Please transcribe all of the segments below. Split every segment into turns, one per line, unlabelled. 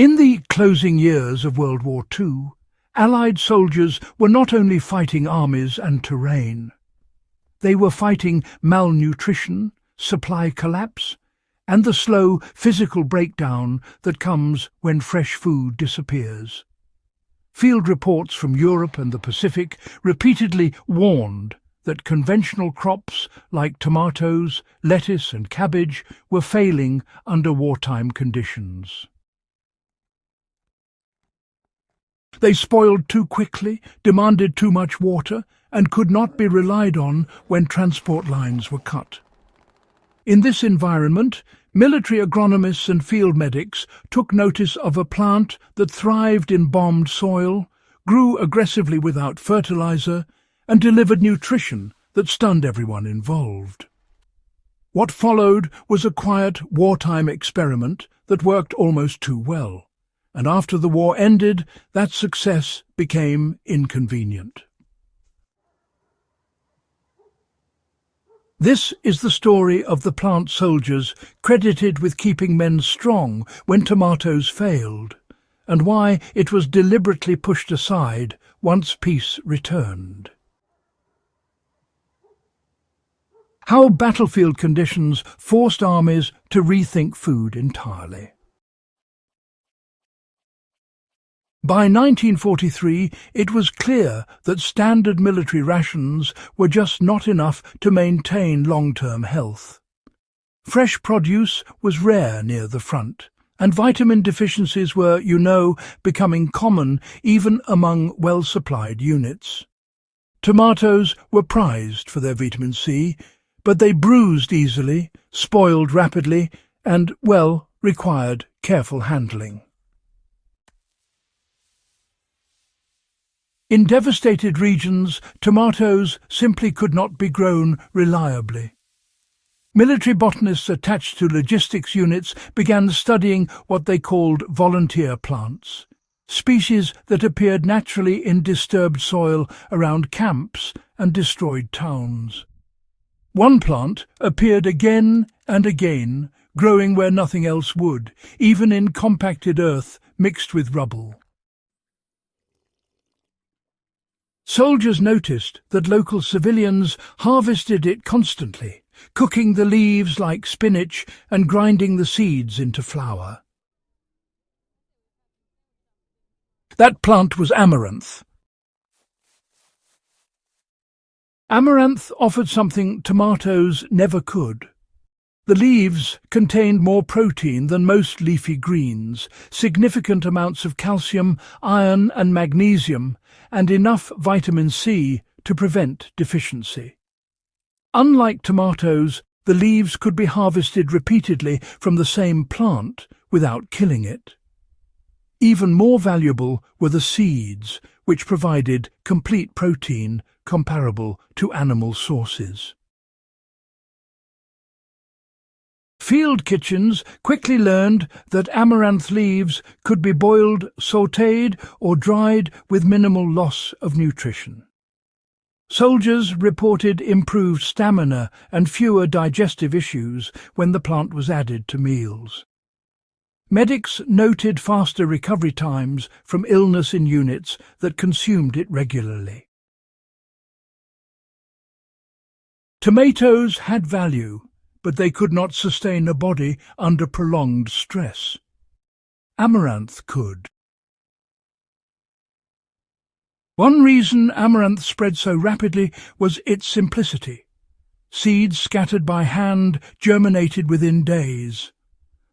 In the closing years of World War II, Allied soldiers were not only fighting armies and terrain. They were fighting malnutrition, supply collapse, and the slow physical breakdown that comes when fresh food disappears. Field reports from Europe and the Pacific repeatedly warned that conventional crops like tomatoes, lettuce and cabbage were failing under wartime conditions. They spoiled too quickly, demanded too much water, and could not be relied on when transport lines were cut. In this environment, military agronomists and field medics took notice of a plant that thrived in bombed soil, grew aggressively without fertilizer, and delivered nutrition that stunned everyone involved. What followed was a quiet wartime experiment that worked almost too well, and after the war ended, that success became inconvenient. This is the story of the plant soldiers credited with keeping men strong when tomatoes failed, and why it was deliberately pushed aside once peace returned. How battlefield conditions forced armies to rethink food entirely. By 1943, it was clear that standard military rations were just not enough to maintain long-term health. Fresh produce was rare near the front, and vitamin deficiencies were, becoming common even among well-supplied units. Tomatoes were prized for their vitamin C, but they bruised easily, spoiled rapidly, and, required careful handling. In devastated regions, tomatoes simply could not be grown reliably. Military botanists attached to logistics units began studying what they called volunteer plants, species that appeared naturally in disturbed soil around camps and destroyed towns. One plant appeared again and again, growing where nothing else would, even in compacted earth mixed with rubble. Soldiers noticed that local civilians harvested it constantly, cooking the leaves like spinach and grinding the seeds into flour. That plant was amaranth. Amaranth offered something tomatoes never could. The leaves contained more protein than most leafy greens, significant amounts of calcium, iron and magnesium, and enough vitamin C to prevent deficiency. Unlike tomatoes, the leaves could be harvested repeatedly from the same plant without killing it. Even more valuable were the seeds, which provided complete protein comparable to animal sources. Field kitchens quickly learned that amaranth leaves could be boiled, sautéed, or dried with minimal loss of nutrition. Soldiers reported improved stamina and fewer digestive issues when the plant was added to meals. Medics noted faster recovery times from illness in units that consumed it regularly. Tomatoes had value, but they could not sustain a body under prolonged stress. Amaranth could. One reason amaranth spread so rapidly was its simplicity. Seeds scattered by hand germinated within days.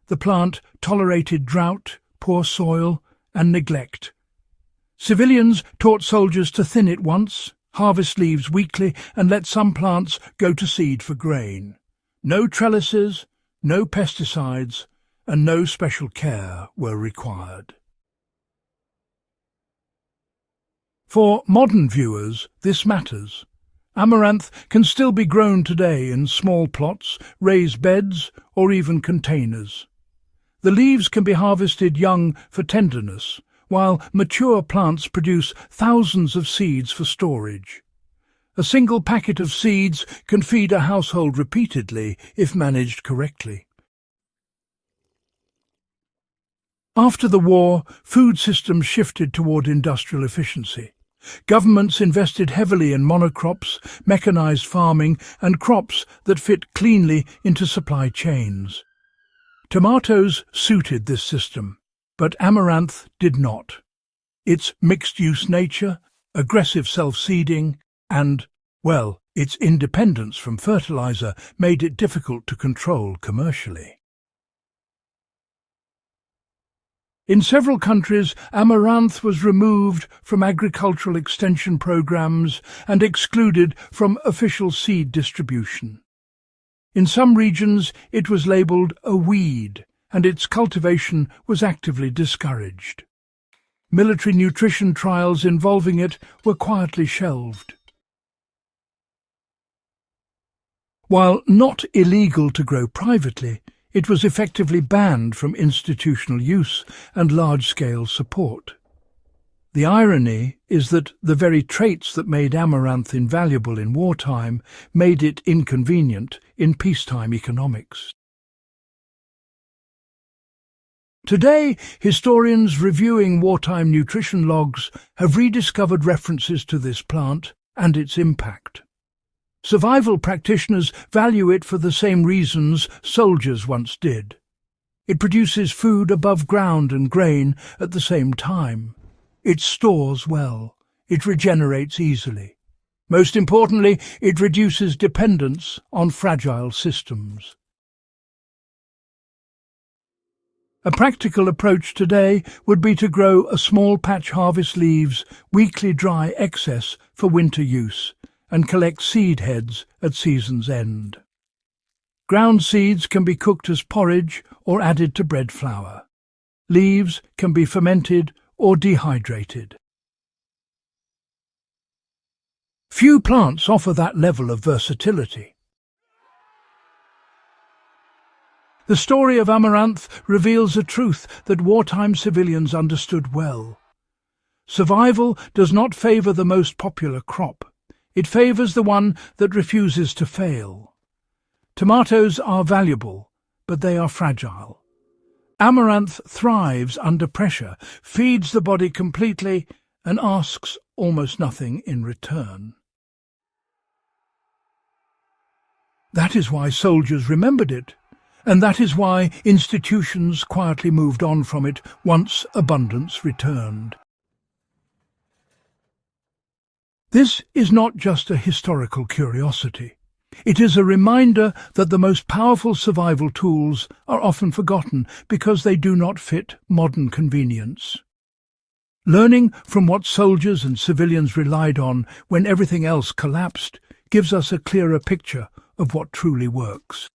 The plant tolerated drought, poor soil, and neglect. Civilians taught soldiers to thin it once, harvest leaves weekly, and let some plants go to seed for grain. No trellises, no pesticides, and no special care were required. For modern viewers, this matters. Amaranth can still be grown today in small plots, raised beds, or even containers. The leaves can be harvested young for tenderness, while mature plants produce thousands of seeds for storage. A single packet of seeds can feed a household repeatedly if managed correctly. After the war, food systems shifted toward industrial efficiency. Governments invested heavily in monocrops, mechanized farming, and crops that fit cleanly into supply chains. Tomatoes suited this system, but amaranth did not. Its mixed-use nature, aggressive self-seeding, and, well, its independence from fertilizer made it difficult to control commercially. In several countries, amaranth was removed from agricultural extension programs and excluded from official seed distribution. In some regions, it was labeled a weed, and its cultivation was actively discouraged. Military nutrition trials involving it were quietly shelved. While not illegal to grow privately, it was effectively banned from institutional use and large-scale support. The irony is that the very traits that made amaranth invaluable in wartime made it inconvenient in peacetime economics. Today, historians reviewing wartime nutrition logs have rediscovered references to this plant and its impact. Survival practitioners value it for the same reasons soldiers once did. It produces food above ground and grain at the same time. It stores well. It regenerates easily. Most importantly, it reduces dependence on fragile systems. A practical approach today would be to grow a small patch harvest leaves, weekly dry excess for winter use, and collect seed heads at season's end. Ground seeds can be cooked as porridge or added to bread flour. Leaves can be fermented or dehydrated. Few plants offer that level of versatility. The story of amaranth reveals a truth that wartime civilians understood well. Survival does not favor the most popular crop. It favors the one that refuses to fail. Tomatoes are valuable, but they are fragile. Amaranth thrives under pressure, feeds the body completely, and asks almost nothing in return. That is why soldiers remembered it, and that is why institutions quietly moved on from it once abundance returned. This is not just a historical curiosity. It is a reminder that the most powerful survival tools are often forgotten because they do not fit modern convenience. Learning from what soldiers and civilians relied on when everything else collapsed gives us a clearer picture of what truly works.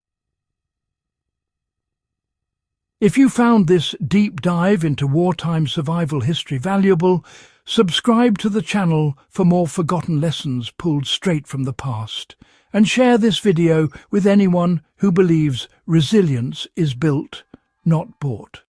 If you found this deep dive into wartime survival history valuable, subscribe to the channel for more forgotten lessons pulled straight from the past, and share this video with anyone who believes resilience is built, not bought.